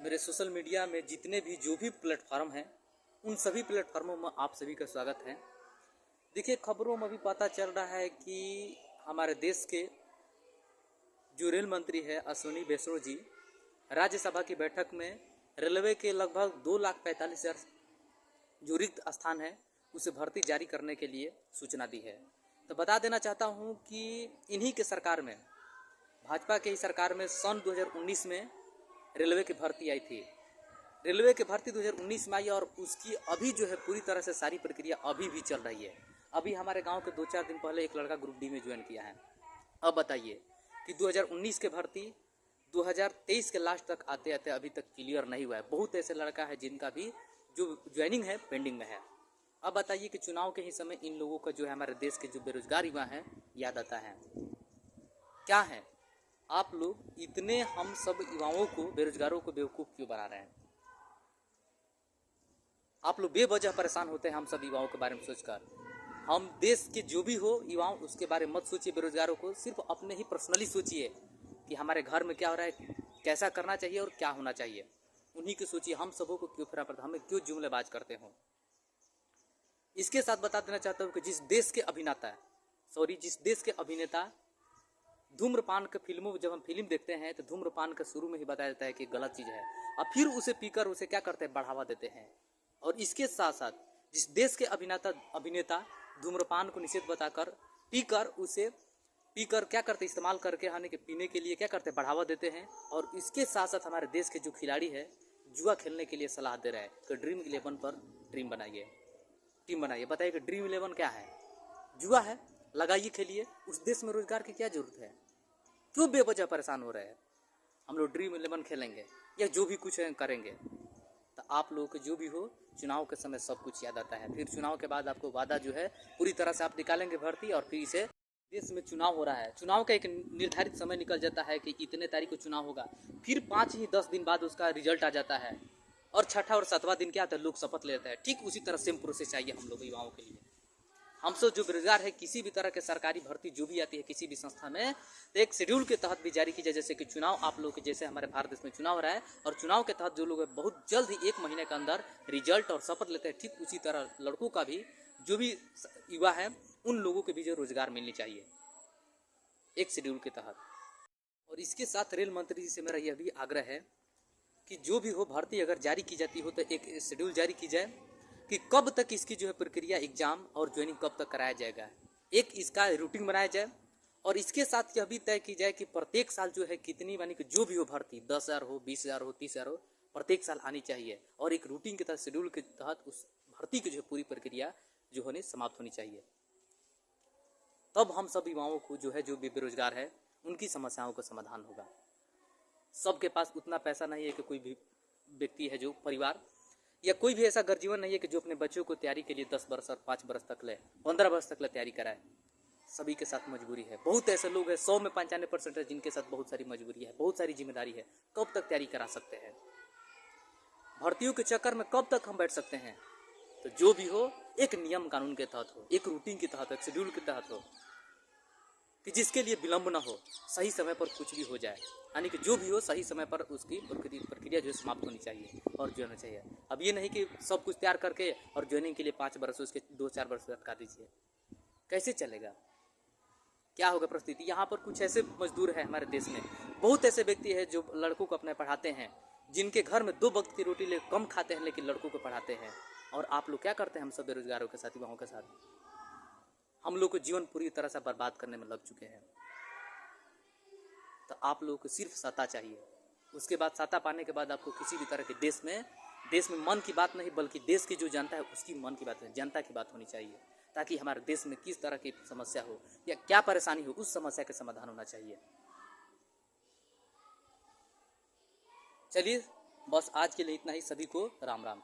मेरे social media में जितने भी जो भी प्लेटफॉर्म हैं उन सभी प्लेटफॉर्मों में आप सभी का स्वागत है। देखिए, खबरों में भी पता चल रहा है कि हमारे देश के जो रेल मंत्री है अश्विनी वैष्णव जी राज्यसभा की बैठक में रेलवे के लगभग 2,45,000 जो रिक्त स्थान है उसे भर्ती जारी करने के लिए सूचना दी है। तो बता देना चाहता हूं कि इन्हीं के सरकार में, भाजपा के ही सरकार में सन 2019 में रेलवे की भर्ती आई थी। रेलवे की भर्ती 2019 में आई और उसकी अभी जो है पूरी तरह से सारी प्रक्रिया अभी भी चल रही है। अभी हमारे गांव के 2-4 दिन पहले एक लड़का ग्रुप डी में ज्वाइन किया है। अब बताइए कि 2019 के भर्ती 2023 के लास्ट तक आते आते अभी तक क्लियर नहीं हुआ है। बहुत ऐसे लड़का है जिनका भी जो ज्वाइनिंग है पेंडिंग में है। अब बताइए कि चुनाव के ही समय इन लोगों का जो है हमारे देश के जो बेरोजगार युवा हैं याद आता है। क्या है, आप लोग इतने हम सब युवाओं को, बेरोजगारों को बेवकूफ़ क्यों बना रहे हैं? आप लोग बेवजह परेशान होते हैं हम सब युवाओं के बारे में सोचकर। हम देश के जो भी हो युवाओं उसके बारे में मत सोचिए, बेरोजगारों को सिर्फ अपने ही पर्सनली सोचिए कि हमारे घर में क्या हो रहा है, कैसा करना चाहिए और क्या होना चाहिए। उन्हीं की सोचिए, हम सबों को क्यों फिरा पड़ता, हमें क्यों जुमलेबाज करते हो। इसके साथ बता देना चाहता हूँ कि जिस देश के अभिनेता धूम्रपान के फिल्मों में, जब हम फिल्म देखते हैं तो धूम्रपान का शुरू में ही बताया जाता है कि गलत चीज़ है, और फिर उसे पीकर उसे क्या करते हैं, बढ़ावा देते हैं। और इसके साथ साथ जिस देश के अभिनेता धूम्रपान को निषेध बताकर पीकर क्या करते, इस्तेमाल करके हानि के पीने के लिए क्या करते, बढ़ावा देते हैं। और इसके साथ साथ हमारे देश के जो खिलाड़ी है जुआ खेलने के लिए सलाह दे रहा है कि ड्रीम 11 पर टीम बनाइए। बताइए कि ड्रीम 11 क्या है? जुआ है, लगाइए, खेलिए। उस देश में रोजगार की क्या जरूरत है? क्यों बेवजह परेशान हो रहे हैं? हम लोग ड्रीम 11 खेलेंगे या जो भी कुछ करेंगे। तो आप लोगों को जो भी हो, चुनाव के समय सब कुछ याद आता है। फिर चुनाव के बाद आपको वादा जो है पूरी तरह से आप निकालेंगे भर्ती, और फिर इसे देश में चुनाव हो रहा है, चुनाव का एक निर्धारित समय निकल जाता है कि इतने तारीख को चुनाव होगा। फिर 5 ही 10 दिन बाद उसका रिजल्ट आ जाता है, और छठा और 7वां दिन क्या आता है, लोग शपथ लेते हैं। ठीक उसी तरह सेम प्रोसेस चाहिए हम लोग युवाओं के लिए। हम सब जो बेरोजगार है, किसी भी तरह के सरकारी भर्ती जो भी आती है किसी भी संस्था में, तो एक शेड्यूल के तहत भी जारी की जाए। जैसे कि चुनाव आप लोग के, जैसे हमारे भारत देश में चुनाव हो रहा है और चुनाव के तहत जो लोग बहुत जल्द ही 1 महीने के अंदर रिजल्ट और शपथ लेते हैं, ठीक उसी तरह लड़कों का भी, जो भी युवा है उन लोगों के भी जो रोजगार मिलनी चाहिए एक शेड्यूल के तहत। और इसके साथ रेल मंत्री जी से मेरा यह भी आग्रह है कि जो भी हो भर्ती अगर जारी की जाती हो तो एक शेड्यूल जारी की जाए कि कब तक इसकी जो है प्रक्रिया, एग्जाम और ज्वाइनिंग कब तक कराया जाएगा। एक इसका रूटीन बनाया जाए, और इसके साथ यह भी तय की जाए कि प्रत्येक साल जो है कितनी, मानी कि जो भी हो भर्ती 10,000 हो, 20,000 हो, 30,000 हो, प्रत्येक साल आनी चाहिए। और एक रूटीन के तहत, शेड्यूल के तहत उस भर्ती की जो है पूरी प्रक्रिया जो होने समाप्त होनी चाहिए। तब हम सब युवाओं को जो है, जो भी बेरोजगार है, उनकी समस्याओं का समाधान होगा। सबके पास उतना पैसा नहीं है कि कोई भी व्यक्ति है, जो परिवार या कोई भी ऐसा गर्जीवन नहीं है कि जो अपने बच्चों को तैयारी के लिए 10 वर्ष और 5 वर्ष तक ले, 15 वर्ष तक ले तैयारी कराए। सभी के साथ मजबूरी है। बहुत ऐसे लोग हैं, 100 में 95% है जिनके साथ बहुत सारी मजबूरी है, बहुत सारी जिम्मेदारी है। कब तक तैयारी करा सकते हैं? भर्तियों के चक्कर में कब तक हम बैठ सकते हैं? तो जो भी हो एक नियम कानून के तहत हो, एक रूटीन के तहत, एक शेड्यूल के तहत हो, कि जिसके लिए विलंब ना हो, सही समय पर कुछ भी हो जाए। यानी कि जो भी हो सही समय पर उसकी प्रक्रिया जो है समाप्त होनी चाहिए और जो होना चाहिए। अब ये नहीं कि सब कुछ तैयार करके और ज्वाइनिंग के लिए 5 वर्ष, उसके 2-4 वर्ष लटका दीजिए। कैसे चलेगा? क्या होगा परिस्थिति? यहाँ पर कुछ ऐसे मजदूर हैं हमारे देश में, बहुत ऐसे व्यक्ति हैं जो लड़कों को अपने पढ़ाते हैं, जिनके घर में 2 वक्त की रोटी ले कम खाते हैं, लेकिन लड़कों को पढ़ाते हैं। और आप लोग क्या करते हैं हम सब बेरोजगारों के साथ, युवाओं के साथ? हम लोग को जीवन पूरी तरह से बर्बाद करने में लग चुके हैं। तो आप लोगों को सिर्फ सत्ता चाहिए। उसके बाद सत्ता पाने के बाद आपको किसी भी तरह के देश में मन की बात नहीं, बल्कि देश की जो जनता है उसकी मन की बात है, जनता की बात होनी चाहिए, ताकि हमारे देश में किस तरह की समस्या हो या क्या परेशानी हो, उस समस्या का समाधान होना चाहिए। चलिए, बस आज के लिए इतना ही। सभी को राम राम।